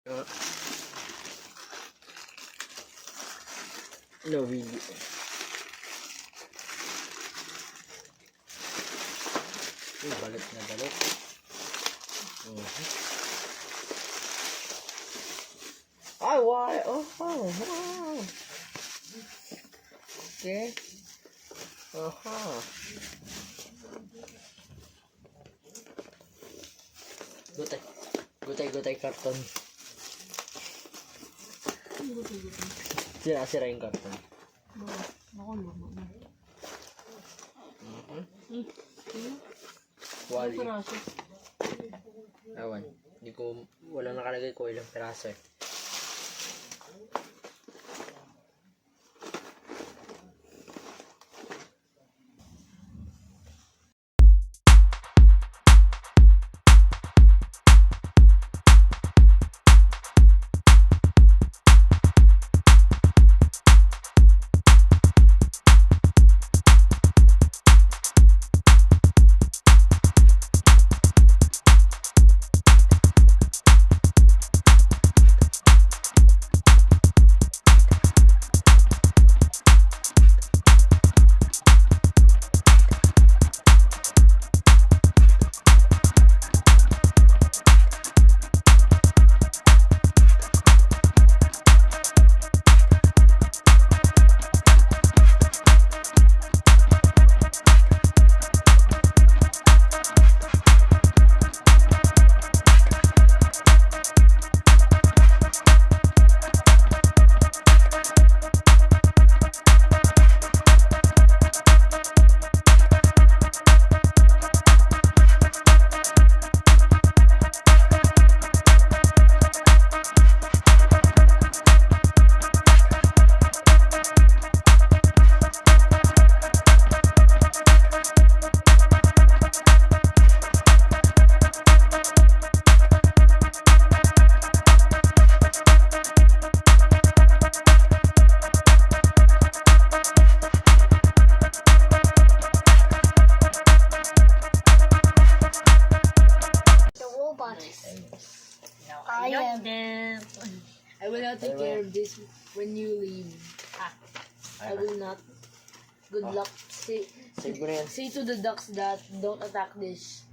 No video. Balot na balot. Ay, why? Oh, wow. Okay. Gutay karton. Sira yung karton. Wali. Awan. Walang nakalagay ko ilang piraso eh. I will not take care of this when you leave. I will not. Good luck. Say to the ducks that don't attack this.